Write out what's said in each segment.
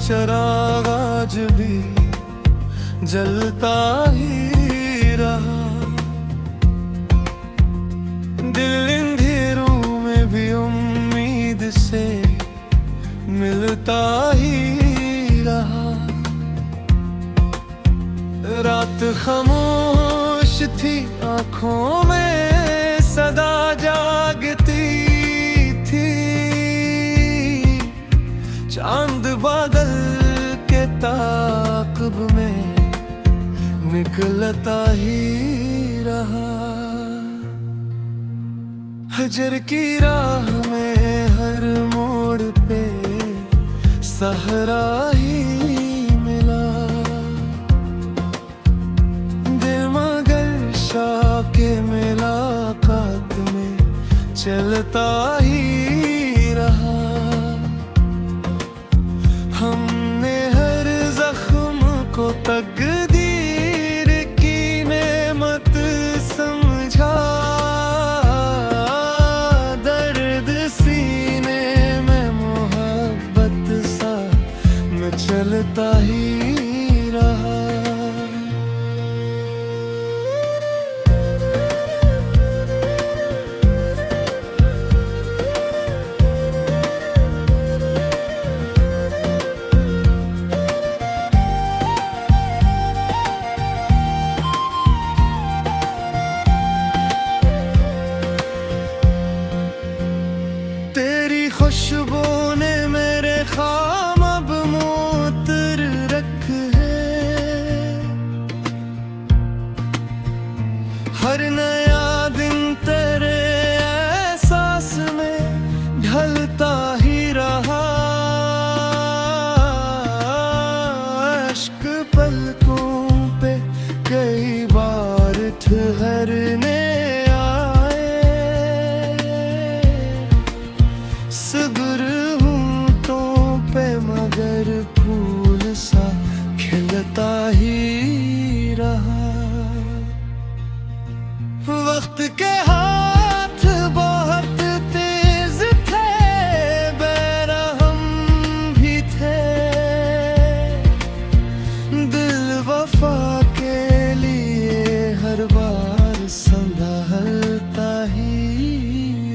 चराग आज भी जलता ही रहा। दिल इन अंधेरों में भी उम्मीद से मिलता ही रहा। रात खामोश थी, आंखों में सदा जागती थी। चांद बादल के ताक़ब में निकलता ही रहा। हजर की राह में हर मोड़ पे सहरा ही मिला। दिल मगर शौक़े मुलाकात में चलता ही रहा। हमने हर जख्म को तकदीर की नेमत समझा। दर्द सीने में मोहब्बत सा में चलता ही रहा। तेरी खुशबू ने मेरे ख्वाब अब मुअत्तर रखे हैं। हर नया दिन तेरे एहसास में ढलता ही रहा। अश्क पलकों पे कई बार ठहरने फूल सा खिलता ही रहा। वक्त के हाथ बहुत तेज थे, बेरहम भी थे। दिल वफा के लिए हर बार संभलता ही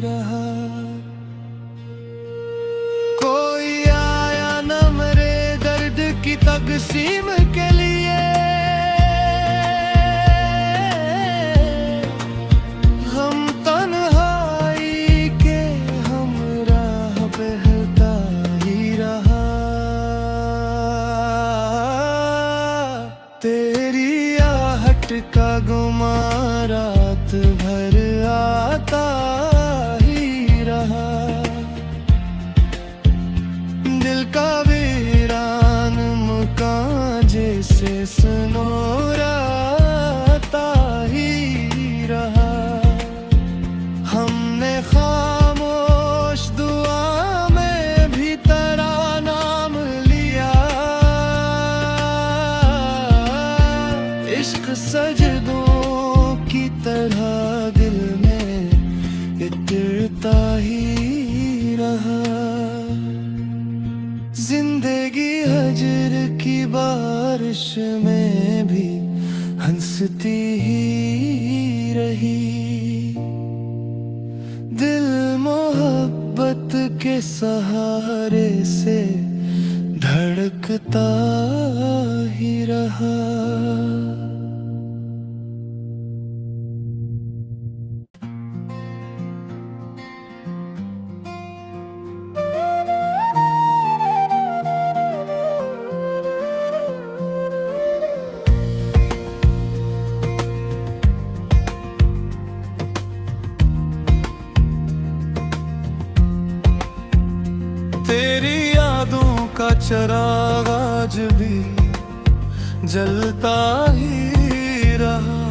रहा। कोई की तकसीम के लिए हम तन्हाई के हमराह बहता ही रहा। तेरी आहट का गुमां रात भर आता ही रहा। दिल का जैसे सुनोराता ही रहा। हमने खामोश दुआ में भी तेरा नाम लिया। इश्क सजदों की तरह दिल में इतरता ही रहा। जिंदगी हजर की बारिश में भी हंसती ही रही। दिल मोहब्बत के सहारे से धड़कता ही रहा। तेरी यादों का चराग आज भी जलता ही रहा।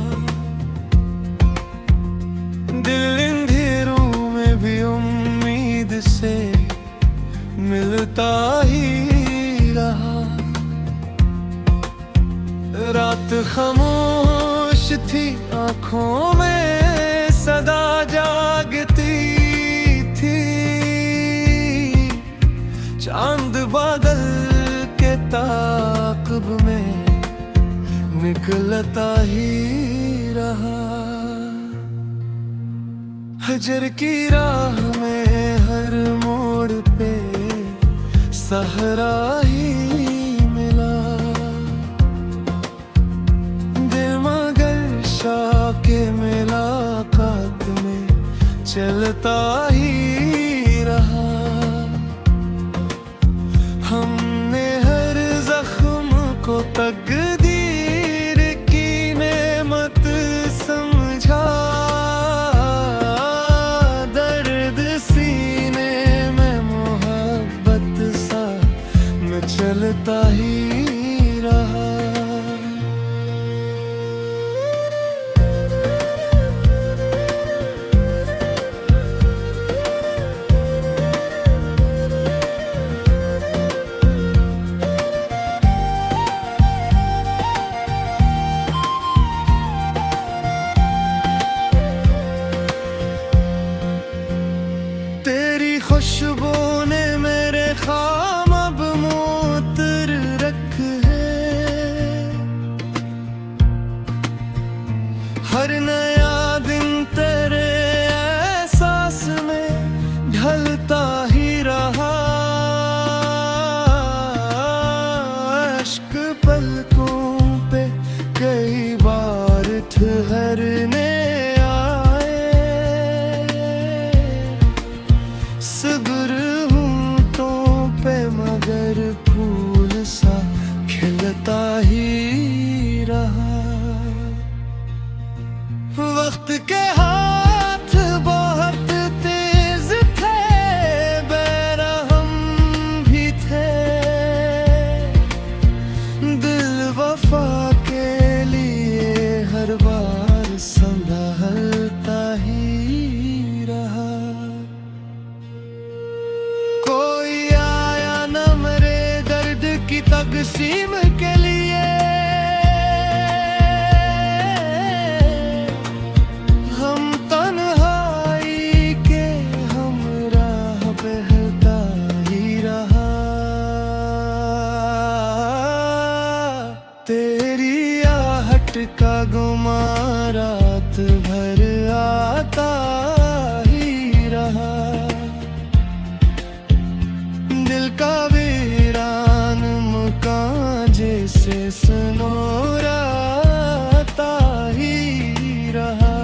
दिल इन अंधेरों में भी उम्मीद से मिलता ही रहा। रात खामोश थी, आंखों में सदा जागती थी। चांद बादल के निकलता ही रहा। हजर की राह में हर मोड़ पे सहरा ही मिला। दिल मगर शौक़े मुलाकात में चलता ही रहा। हमने हर जख्म को तकदीर की नेमत समझा। दर्द सीने में मोहब्बत सा न चलता ही रहा। तेरी खुशबू ने मेरे ख्वाब अब मुअत्तर रखे हैं। हर नया दिन तेरे एहसास में ढलता ही रहा। अश्क पलकों पे कई बार ठहरने फूल सा खिलता ही रहा। वक्त के हाथ बहुत तेज थे, बेरहम भी थे। दिल वफा के लिए हर बार संभलता ही रहा। कोई की तकसीम के लिए हम तन्हाई के हमराह बहता ही रहा। तेरी आहट का गुमां रात भर आता ही रहा। दिल का जैसे सुनोराता ही रहा।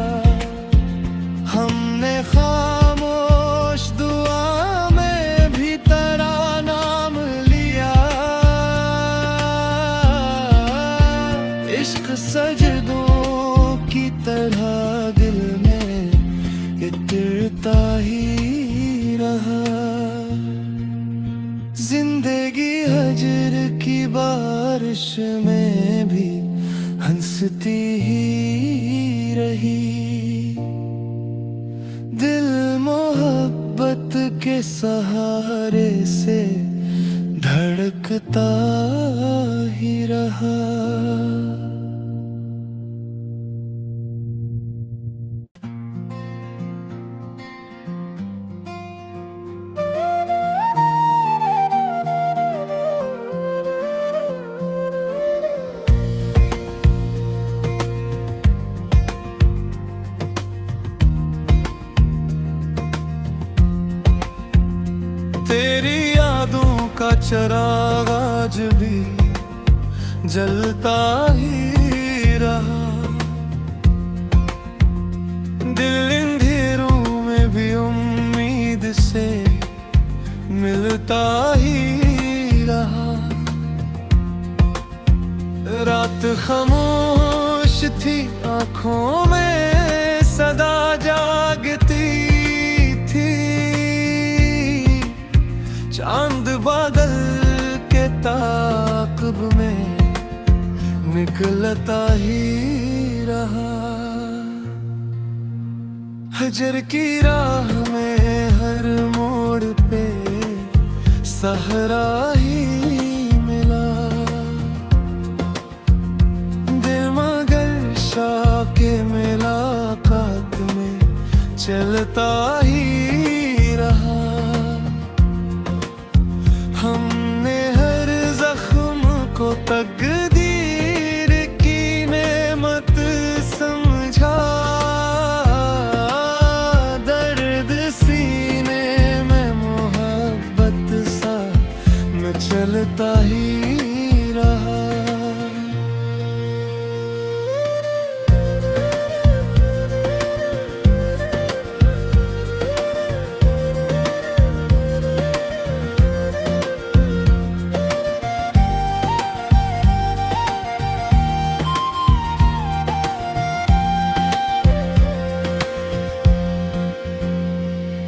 हमने खामोश दुआ में भी तेरा नाम लिया। इश्क सजदों की तरह दिल में इतरता ही रहा। जिंदगी हजर की बारिश में भी हंसती ही रही। दिल मोहब्बत के सहारे से धड़कता ही रहा। तेरी यादों का चिराग आज भी जलता ही रहा। दिल अंधेरों में भी उम्मीद से मिलता ही रहा। रात खामोश थी, आँखों में सदा जागती थी। चांद बादल के ताक़ब में निकलता ही रहा। हजर की राह में हर मोड़ पे सहरा ही मिला। दिल मगर शौक़े मुलाकात में चलता ही रहा। हमने हर जख्म को तकदीर की चलता ही रहा।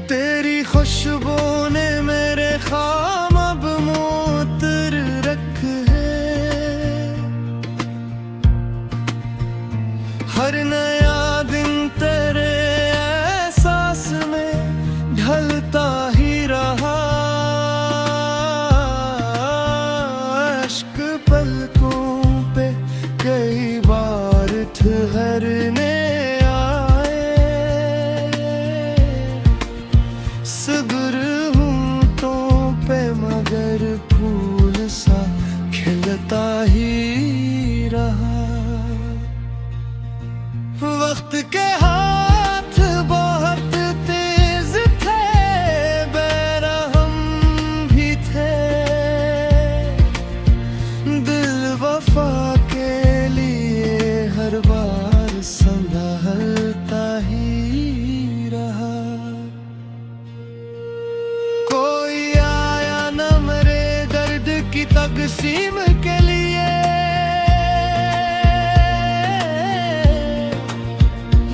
तेरी खुशबू ने मेरे ख्वाब अब मुअत्तर रख है। हर नया दिन तेरे एहसास में ढलता ही रहा। अश्क पलकों पे कई बार ठहरने सब्र होंठों पे मगर फूल सा खिलता ही रहा। वक्त के हाथ बहुत तेज थे, बेरहम भी थे। दिल वफा के लिए हर बार संभलता ही रहा। कोई आया न मेरे दर्द की तकसीम के लिए।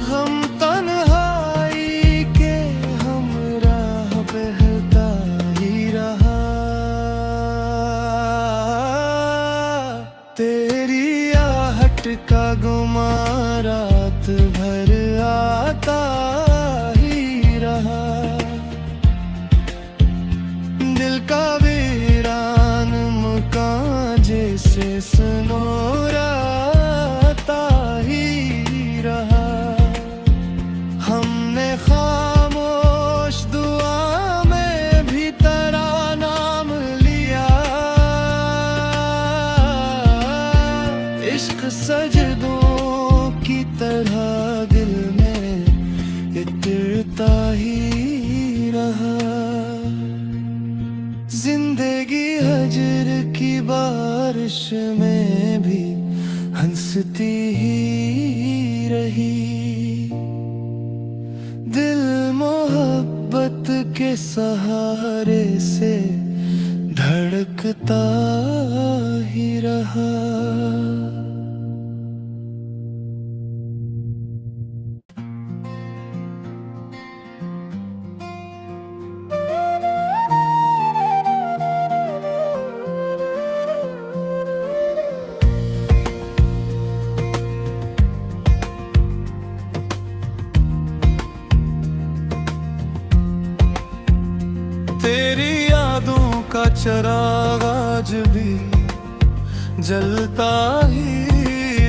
हम तन्हाई के हमराह बहता ही रहा। तेरी आहट का गुमां रात भर आता ही रहा। दिल का वीरान मकान जैसे सुनोराता ही रहा। हमने खामोश दुआ में भी तेरा नाम लिया। इश्क सजदों की तरह दिल में इतरता ही रहा। जिंदगी हजर की बारिश में भी हंसती ही रही। दिल मोहब्बत के सहारे से धड़कता ही रहा। तेरी यादों का चिराग आज भी जलता ही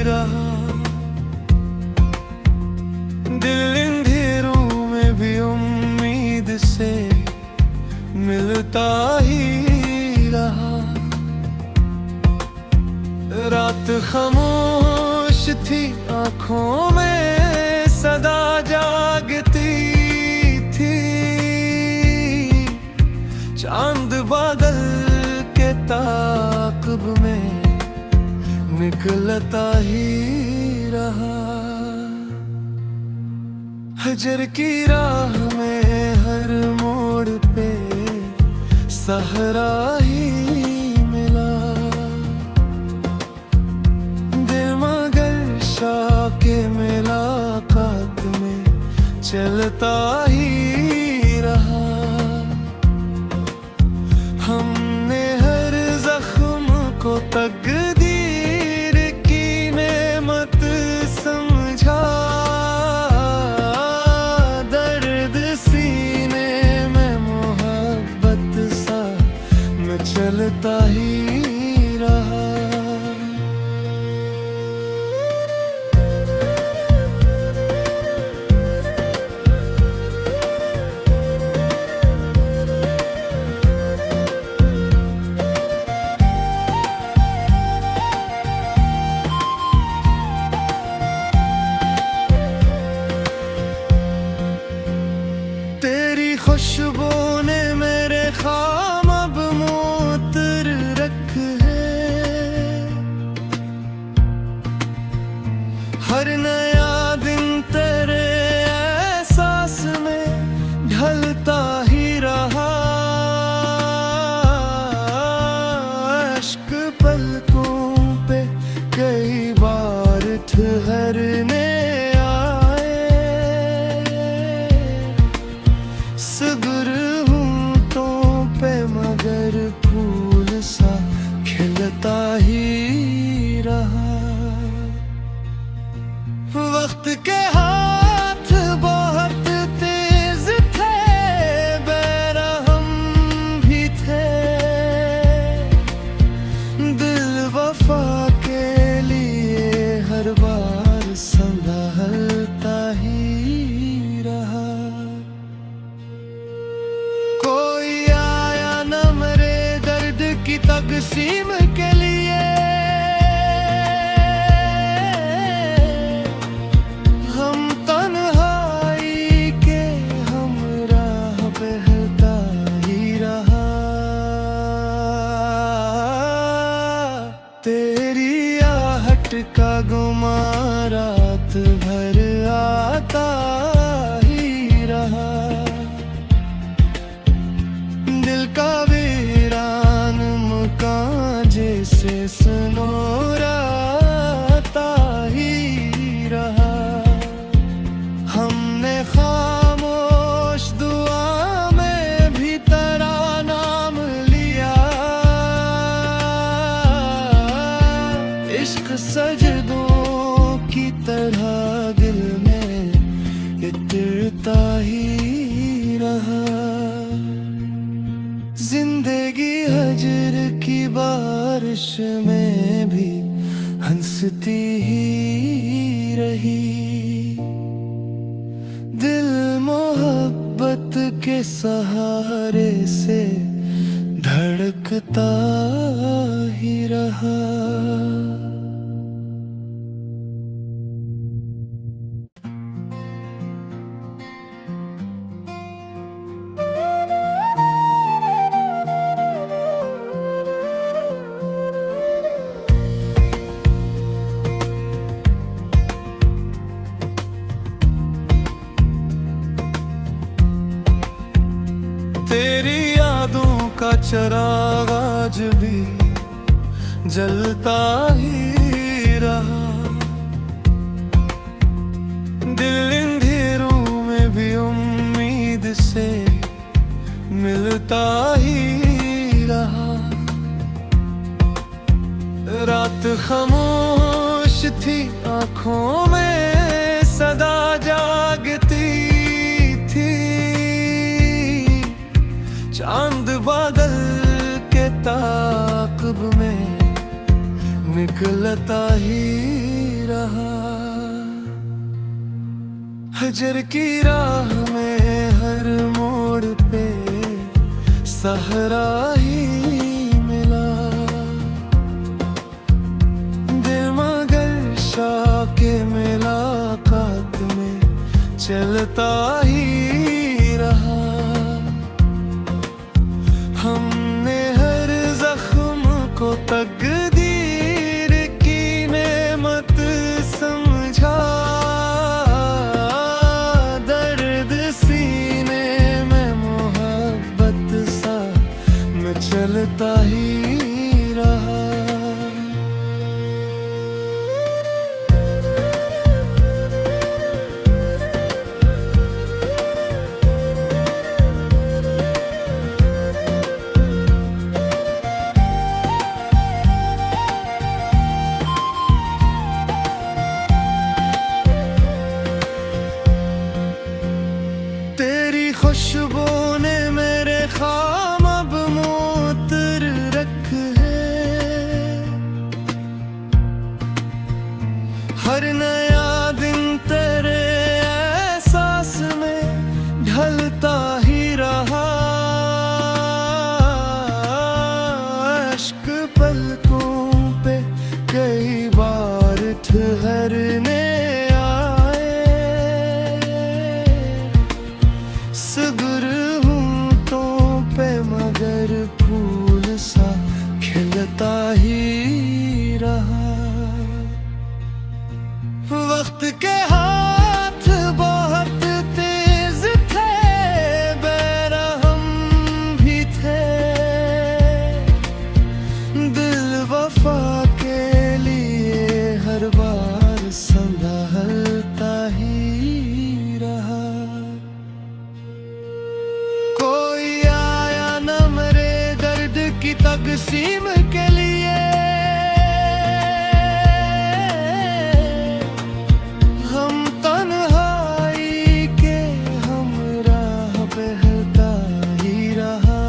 रहा। दिल अंधेरों में भी उम्मीद से मिलता ही रहा। रात खामोश थी, आँखों में सदा जागती थी। चांद बादल के ताक़ब में निकलता ही रहा। हजर की राह में हर मोड़ पे सहरा ही मिला। दिल मगर शौक़े मुलाकात में चलता ही रहा। हमने हर जख्म को तकदीर की नेमत समझा। दर्द सीने में मोहब्बत सा मैं चलता ही रहा। खुशबू ने मेरे ख्वाब अब मुअत्तर रख सब्र हूँ तो पे मगर फूल सा खिलता ही रहा। वक्त के हाथ बहुत तेज थे, बेरहम भी थे, दिल वफा के लिए हर बार संभलता ही रहा। कोई आया न मेरे दर्द की तकसीम के लिए, हम तन्हाई के हमराह बहता ही रहा। तेरी आहट का गुमां रात भर आता ही रहा। दिल का वीरान मकान जैसे सुनोराता ही रहा। हमने खामोश दुआ में भी तेरा नाम लिया, इश्क सजदों की तरह दिल में इतरता ही रहा। जिंदगी हजर की बारिश में भी हंसती ही रही। दिल मोहब्बत के सहारे से धड़कता ही रहा। तेरी यादों का चिराग आज भी जलता ही रहा। दिल अंधेरों में भी उम्मीद से मिलता ही रहा। रात खामोश थी, आँखों में सदा जागती थी। चांद बादल के ताक़ब में निकलता ही रहा। हजर की राह में हर मोड़ पे सहरा ही मिला। दिल मगर शाह के मुलाकात में चलता ही रहा। हमने हर जख्म को तकदीर की नेमत समझा। दर्द सीने में मोहब्बत सा मैं चलता ही रहा। खुशबू ने मेरे ख्वाब अब मुअत्तर रख है। हर नया दिन तेरे एहसास में ढलता ही रहा। अश्क पलकों पे कई बार ठहरने सब्र हूँ तो पे मगर फूल सा खिलता ही रहा। वक्त के हाथ बहुत तेज थे, बेरहम भी थे, दिल वफा के लिए हर बार संभलता ही रहा। की तकसीम के लिए हम तन्हाई के हमराह बहता ही रहा।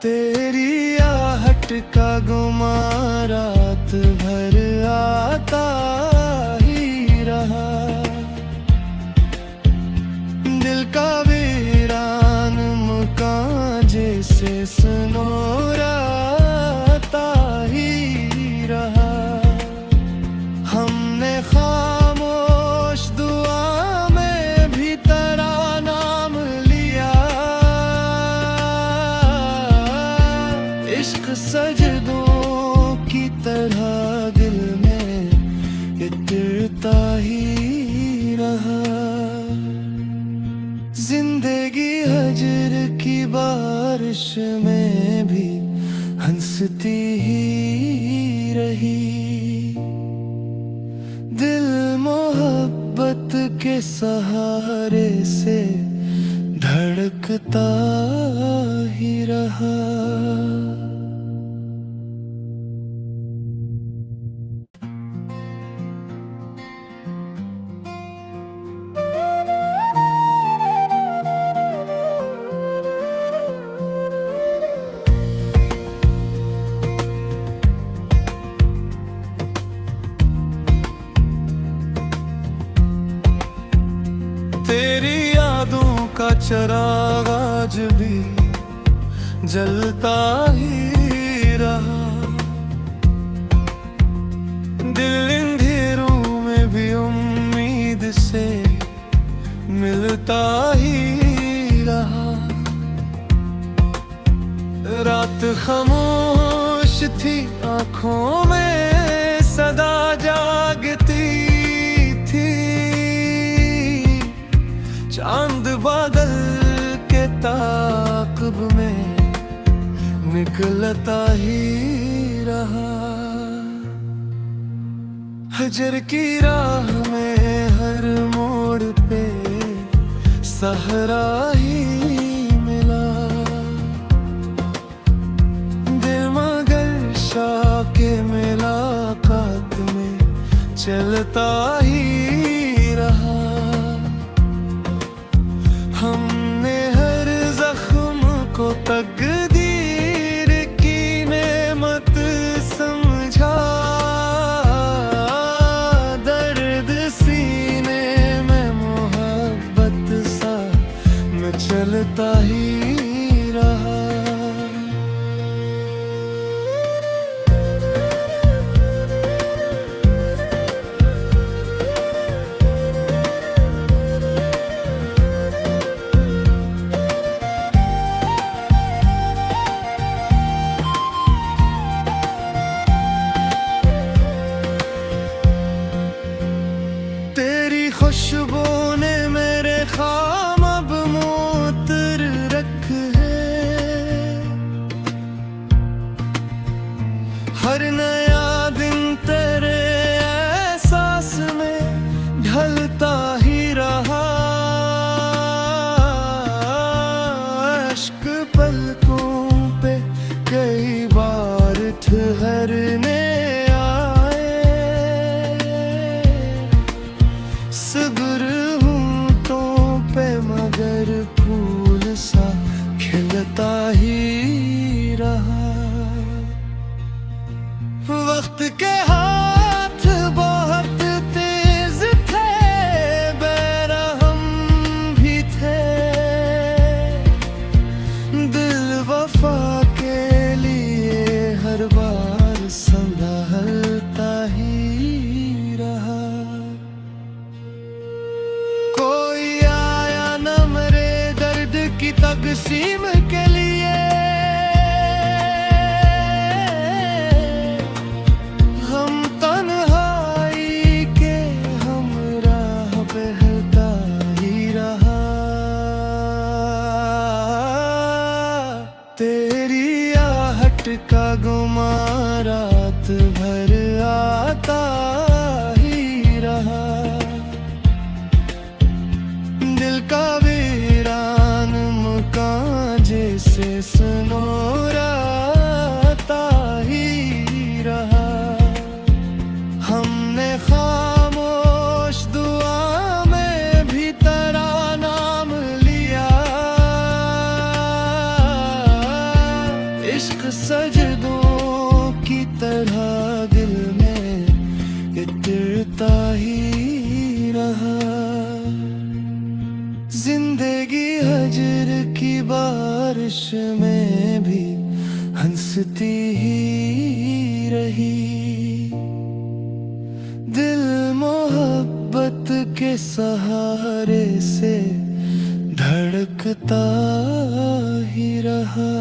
तेरी आहट का गुमां रात भर आता ही रहा। दिल का वीरान मकान जैसे सुनोराता ही रहा। हमने खामोश दुआ में भी तेरा नाम लिया। इश्क सजदों की तरह दिल में इतरता ही रहा। जिंदगी हजर की बारिश में भी हंसती ही रही। दिल मोहब्बत के सहारे से धड़कता ही रहा। तेरी यादों का चिराग आज भी जलता ही रहा। दिल अंधेरों में भी उम्मीद से मिलता ही रहा। रात खामोश थी आँखों में सदा जागती थी। चांद बादल के ताक़ब में निकलता ही रहा। हजर की राह में हर मोड़ पे सहरा ही मिला। दिल मगर शाह के मुलाकात में चलता ही रहा। हमने हर जख्म को तकदीर की नेमत समझा। दर्द सीने में मोहब्बत सा में चलता ही रहा। खुशबू ने मेरे ख्वाब अब मुअत्तर रख है। हर नया दिन तेरे एहसास में ढलता ही रहा। अश्क पलकों पे कई बार ठहरने फूल सा खिलता ही रहा। वक्त के हाथ बहुत तेज थे, बेरहम भी थे। दिल वफा के लिए हर बार संभलता ही रहा। कोई की तकसीम के लिए हम तन्हाई के हमराह बहता ही रहा। तेरी आहट का गुमां रात भर आता ही रहा। दिल का वीरान मकान सुनोराता ही रहा। हमने खामोश दुआ में भी तेरा नाम लिया। इश्क सजदों की तरह दिल में इतरता ही रहा। जिंदगी हजर की बारिश में भी हंसती ही रही। दिल मोहब्बत के सहारे से धड़कता ही रहा।